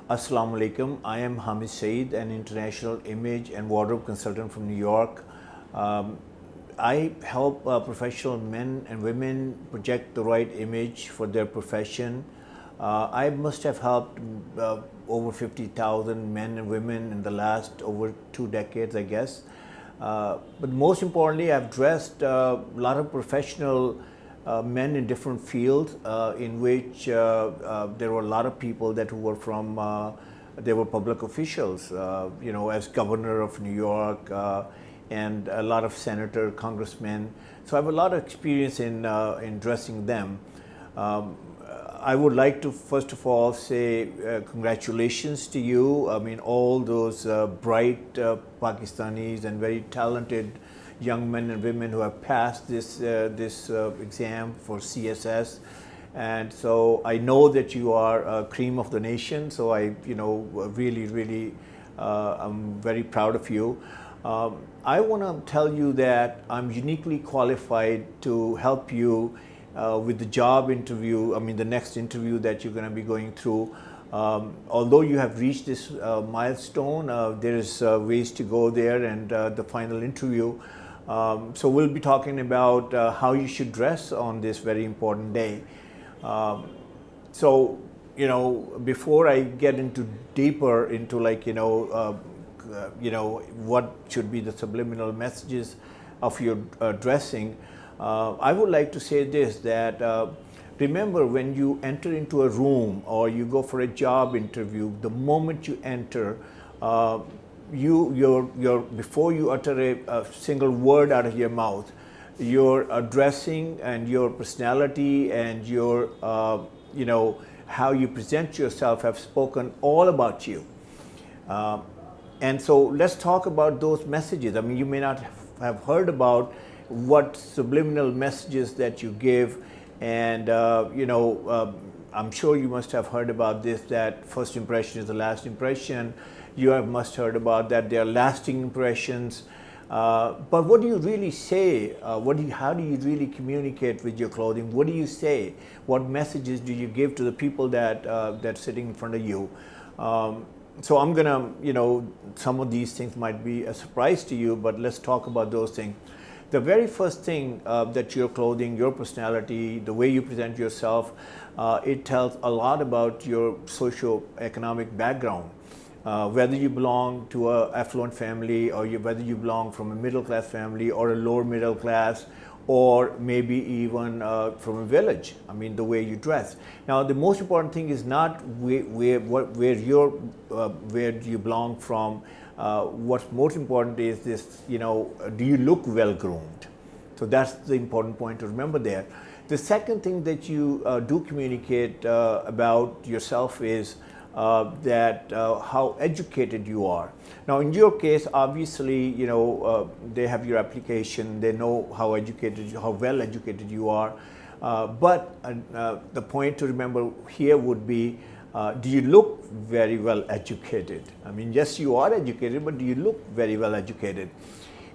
Assalamu alaikum. I am Hamid Saeed, an international image and wardrobe consultant from New York. I help professional men and women project the right image for their profession. I must have helped over 50,000 men and women in the last over 2 decades, I guess. But most importantly, I've dressed a lot of professional men in different fields in which there were a lot of people that were from, they were public officials, as governor of New York and a lot of senator, congressmen. So I have a lot of experience in dressing them. I would like to first of all say congratulations to you. I mean, all those bright Pakistanis and very talented young men and women who have passed this exam for CSS, and so I know that you are cream of the nation. So I, really, I'm very proud of you. I want to tell you that I'm uniquely qualified to help you with the job interview. I mean, the next interview that you're going to be going through. Although you have reached this milestone, there is ways to go there, and the final interview. So we'll be talking about how you should dress on this very important day. So, before I get into deeper into what should be the subliminal messages of your dressing, I would like to say this, that remember, when you enter into a room or you go for a job interview, the moment you enter, before you utter a single word out of your mouth, your dressing and your personality and your, how you present yourself have spoken all about you. And so let's talk about those messages. I mean, you may not have heard about what subliminal messages that you give, and I'm sure you must have heard about this, that first impression is the last impression. You must have heard about that they are lasting impressions. But what do you really say? How do you really communicate with your clothing? What do you say? What messages do you give to the people that's sitting in front of you? So I'm gonna, some of these things might be a surprise to you, but let's talk about those things. The very first thing that your clothing, your personality, the way you present yourself, it tells a lot about your socio-economic background. Whether you belong to an affluent family, or whether you belong from a middle-class family or a lower middle class, or maybe even from a village. I mean, the way you dress. Now, the most important thing is not where you belong from. What's most important is this, do you look well groomed? So that's the important point to remember there. The second thing that you do communicate about yourself is how educated you are. Now, in your case, obviously, they have your application, they know how well educated you are. But the point to remember here would be, do you look very well educated? I mean, yes, you are educated, but do you look very well educated?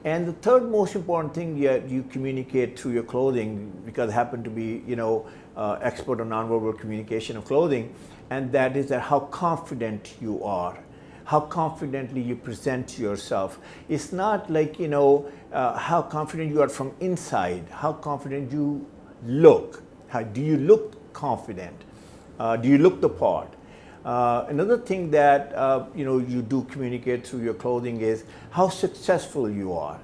And the third most important thing you communicate through your clothing, because I happen to be, expert on nonverbal communication of clothing, and that is that how confident you are, how confidently you present yourself. It's not like, how confident you are from inside, how confident you look. Do you look confident? Do you look the part? Another thing that you do communicate through your clothing is how successful you are.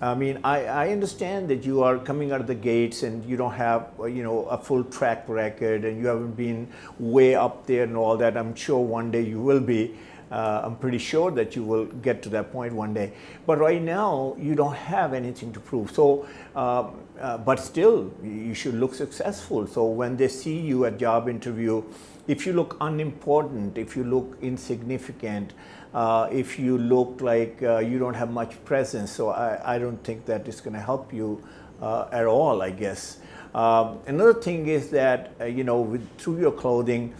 I mean, I understand that you are coming out of the gates and you don't have a full track record, and you haven't been way up there and all that. I'm sure one day you will be. I'm pretty sure that you will get to that point one day. But right now, you don't have anything to prove. So, but still, you should look successful. So when they see you at job interview, if you look unimportant, if you look insignificant, if you look like you don't have much presence, so I don't think that it's going to help you at all, I guess. Another thing is that, through your clothing,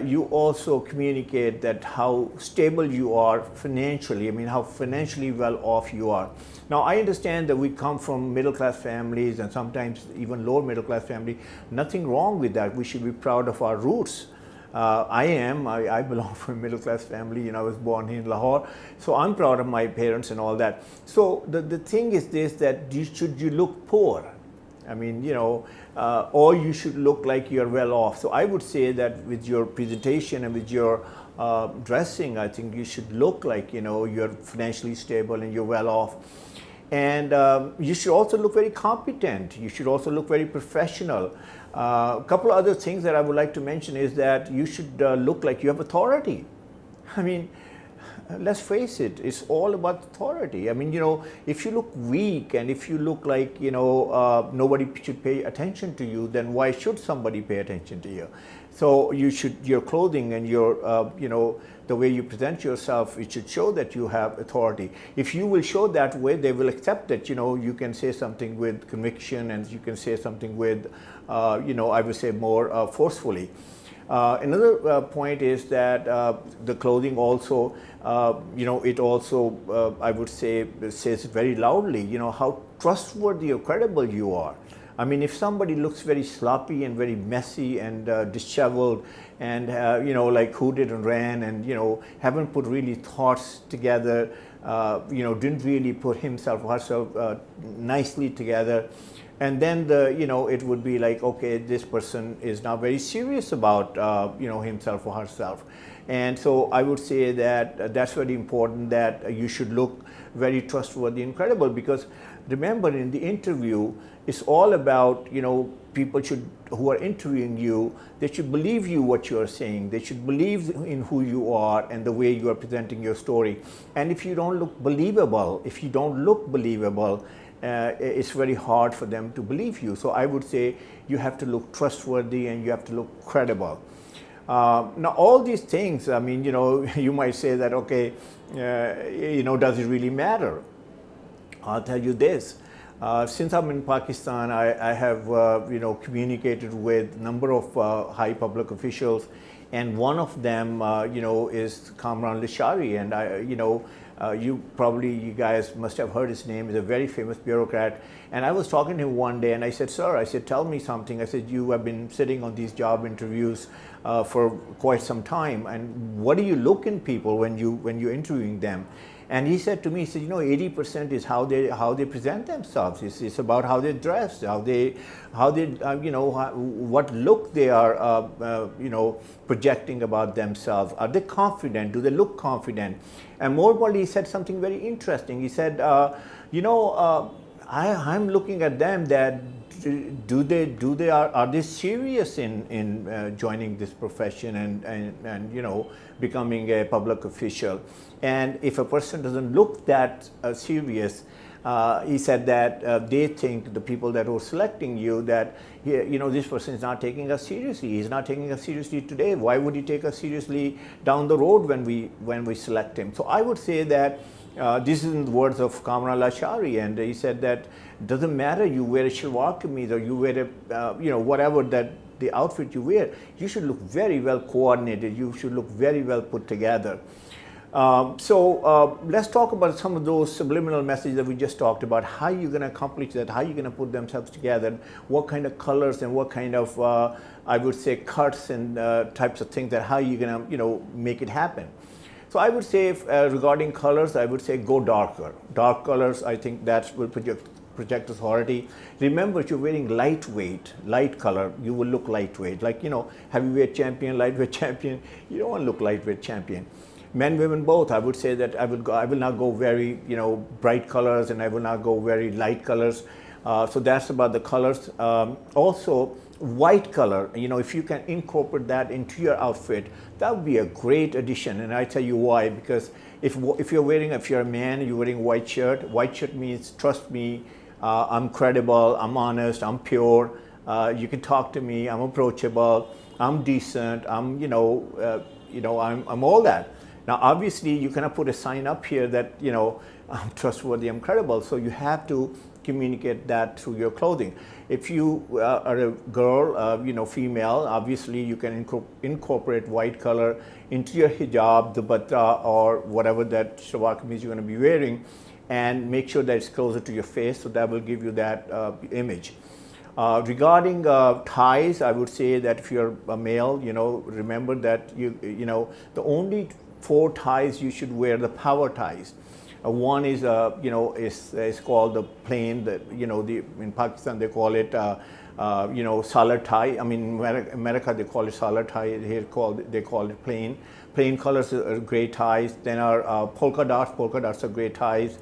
you also communicate that how stable you are financially. I mean, how financially well off you are. Now, I understand that we come from middle-class families and sometimes even lower middle-class families. Nothing wrong with that. We should be proud of our roots. I belong from a middle class family. You know, I was born here in Lahore, so I'm proud of my parents and all that. So the thing is this, that should you look poor? I mean, you know, or you should look like you're well off. So I would say that with your presentation and with your dressing, I think you should look like, you know, you're financially stable and you're well off. And you should also look very competent. You should also look very professional. A couple of other things that I would like to mention is that you should look like you have authority. I mean, let's face it, it's all about authority. I mean, you know, if you look weak and if you look like, you know, nobody should pay attention to you, then why should somebody pay attention to you? So you should, your clothing and your, you know, the way you present yourself, it should show that you have authority. If you will show that way, they will accept that, you know, you can say something with conviction and you can say something with, you know, I would say more forcefully. Another point is that the clothing also, you know, it also, I would say, says very loudly, you know, how trustworthy or credible you are. I mean, if somebody looks very sloppy and very messy and disheveled and, you know, like hooted and ran and, you know, haven't put really thoughts together, you know, didn't really put himself or herself nicely together, and then you know, it would be like, okay, this person is now very serious about, you know, himself or herself. And so I would say that that's very important, that you should look very trustworthy and credible, because remember, in the interview, it's all about, you know, people who are interviewing you, they should believe you what you are saying. They should believe in who you are and the way you are presenting your story. And if you don't look believable, it's very hard for them to believe you. So I would say you have to look trustworthy and you have to look credible. Now, all these things, I mean, you know, you might say that, okay, you know, does it really matter? I'll tell you this. Since I'm in Pakistan, I have, you know, communicated with a number of high public officials, and one of them, you know, is Kamran Lashri, and you know, you guys must have heard his name. He's a very famous bureaucrat. And I was talking to him one day and I said, sir, I said, tell me something. I said, you have been sitting on these job interviews for quite some time, and what do you look in people when you're interviewing them? And he said to me, he said, you know, 80% is how they present themselves. It's about how they dress, how they you know, what look they are, you know, projecting about themselves. Are they confident? Do they look confident? And more importantly, he said something very interesting. He said, you know, I'm looking at them that are they serious in joining this profession and you know, becoming a public official? And if a person doesn't look that serious, he said that they think, the people that were selecting you, that, you know, this person is not taking us seriously. He's not taking us seriously today. Why would he take us seriously down the road when we select him? So I would say that this is in the words of Kamran Lashri, and he said that it doesn't matter you wear a shalwar kameez or you wear a, you know, whatever that the outfit you wear, you should look very well coordinated. You should look very well put together. So let's talk about some of those subliminal messages that we just talked about. How you're going to accomplish that? How you're going to put themselves together? What kind of colors and what kind of, I would say, cuts and types of things, that how you're going to, you know, make it happen. So I would say, regarding colors, I would say go darker. Dark colors, I think that will project authority. Remember, if you're wearing light color, you will look lightweight. Like, you know, heavyweight champion, lightweight champion, you don't want to look lightweight champion. Men, women, both. I would say that I will not go very, you know, bright colors, and I will not go very light colors. So that's about the colors. Also, white color, you know, if you can incorporate that into your outfit, that would be a great addition. And I tell you why, because if you're a man, you're wearing white shirt means, trust me, I'm credible, I'm honest, I'm pure, you can talk to me, I'm approachable, I'm decent, I'm, you know, I'm all that. Now, obviously, you cannot put a sign up here that, you know, I'm trustworthy, I'm credible. So you have to communicate that through your clothing. If you are a girl, you know, female, obviously you can incorporate white color into your hijab, the dupatta, or whatever that shalwar kameez you're going to be wearing, and make sure that it's closer to your face, so that will give you that image. Regarding ties, I would say that if you're a male, remember that the only 4 ties you should wear, the power ties. One is is called the plain. In Pakistan they call it solid tie. I mean, America they call it solid tie. Here they call it plain. Plain colors are great ties. Then are polka dots. Polka dots are great ties.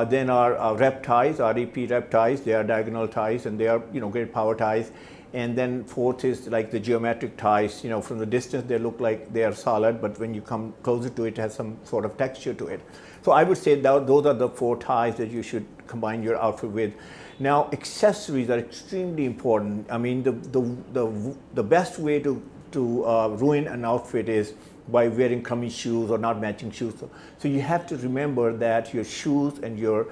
Then are rep ties, REP rep ties. They are diagonal ties, and they are great power ties. And then fourth is like the geometric ties. From the distance they look like they are solid, but when you come closer to it, it has some sort of texture to it. So I would say that those are the 4 ties that you should combine your outfit with. Now, accessories are extremely important. I mean, the best way to ruin an outfit is by wearing crummy shoes or not matching shoes. So you have to remember that your shoes and your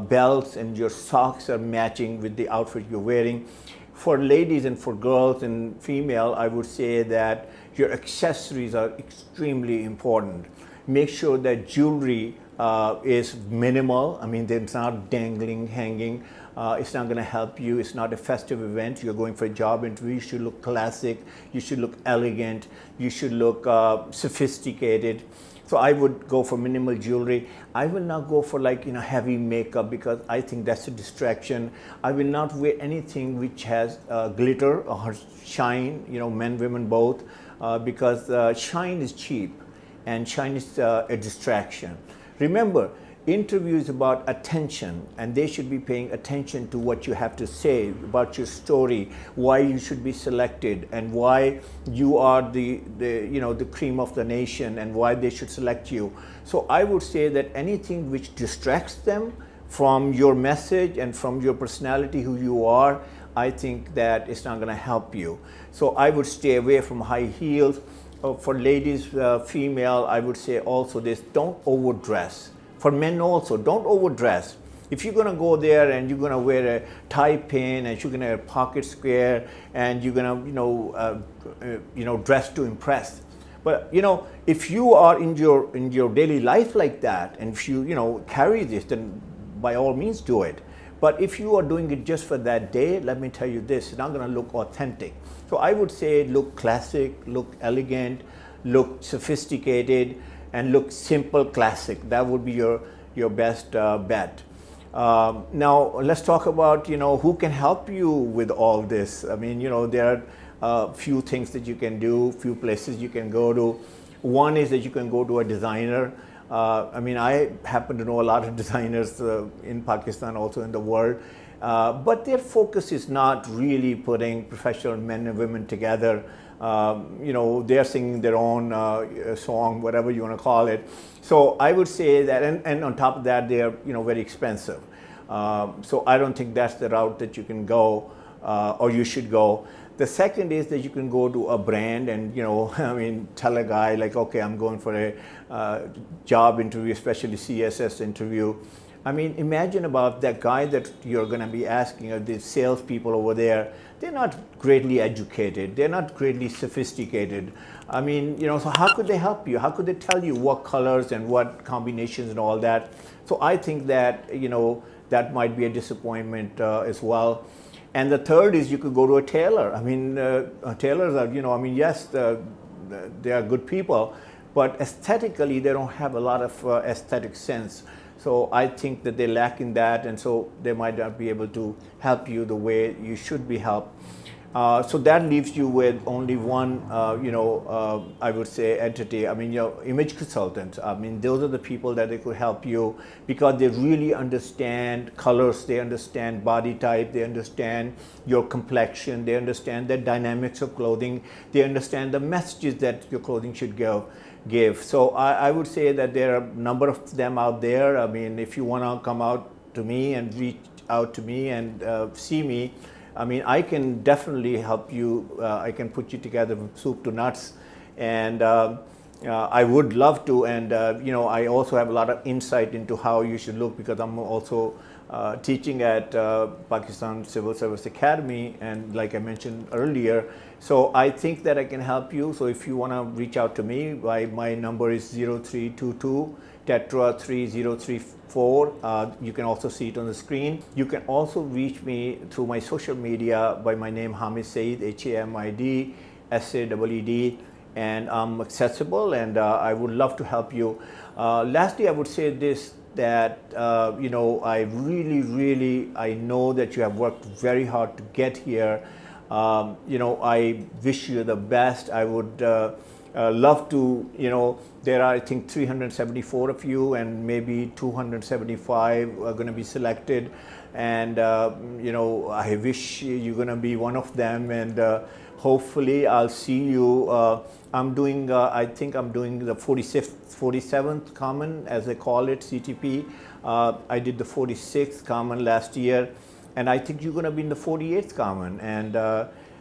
belts and your socks are matching with the outfit you're wearing. For ladies and for girls and female, I would say that your accessories are extremely important. Make sure that jewelry is minimal. I mean, it's not dangling, hanging. It's not going to help you. It's not a festive event. You're going for a job interview. You should look classic. You should look elegant. You should look sophisticated. So I would go for minimal jewelry. I will not go for heavy makeup because I think that's a distraction. I will not wear anything which has glitter or shine, men, women both, because shine is cheap and shine is a distraction. Remember, interview is about attention, and they should be paying attention to what you have to say about your story, why you should be selected, and why you are the cream of the nation, and why they should select you. So I would say that anything which distracts them from your message and from your personality, who you are, I think that it's not going to help you. So I would stay away from high heels. For ladies, female, I would say also this: don't overdress. For men also, don't overdress. If you're going to go there and you're going to wear a tie pin and you're going to have a pocket square and you're going to dress to impress. But if you are in your daily life like that, and if you carry this, then by all means do it. But if you are doing it just for that day, let me tell you this: it's not going to look authentic. So I would say look classic, look elegant, look sophisticated, and look simple, classic. That would be your best bet. Now let's talk about who can help you with all this. I mean, there are a few things that you can do, few places you can go to. One is that you can go to a designer. I mean, I happen to know a lot of designers in Pakistan, also in the world, but their focus is not really putting professional men and women together. They're singing their own song, whatever you want to call it. So I would say that, and on top of that, they are very expensive. So I don't think that's the route that you can go or you should go. The second is that you can go to a brand and tell a guy like, okay, I'm going for a job interview, especially CSS interview. I mean, imagine about that guy that you're going to be asking, or the salespeople over there. They're not greatly educated. They're not greatly sophisticated. I mean, so how could they help you? How could they tell you what colors and what combinations and all that? So I think that, that might be a disappointment as well. And the third is you could go to a tailor. I mean, tailors are, yes, they are good people, but aesthetically, they don't have a lot of aesthetic sense. So I think that they lack in that, and so they might not be able to help you the way you should be helped. So that leaves you with only one, I would say, entity. I mean, your image consultants. I mean, those are the people that they could help you because they really understand colors, they understand body type, they understand your complexion, they understand the dynamics of clothing, they understand the messages that your clothing should give. So I would say that there are a number of them out there. I mean, if you want to come out to me and reach out to me and see me, I mean, I can definitely help you. I can put you together from soup to nuts, and I would love to. And I also have a lot of insight into how you should look because I'm also teaching at Pakistan Civil Service Academy, and like I mentioned earlier, so I think that I can help you. So if you want to reach out to me, my number is 0322 Tetra 3034. You can also see it on the screen. You can also reach me through my social media by my name, Hamid Saeed, Hamid Saeed, and I'm accessible, and I would love to help you. Lastly, I would say this, that you know, I know that you have worked very hard to get here. You know, I wish you the best. I would love to, you know, there are I think 374 of you, and maybe 275 are going to be selected, and you know, I wish you're going to be one of them, and hopefully I'll see you. I'm doing, I think I'm doing the 47th common, as they call it, CTP. I did the 46th common last year, and I think you're going to be in the 48th common, and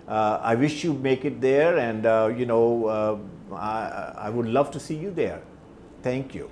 I wish you make it there, and you know, I would love to see you there. Thank you.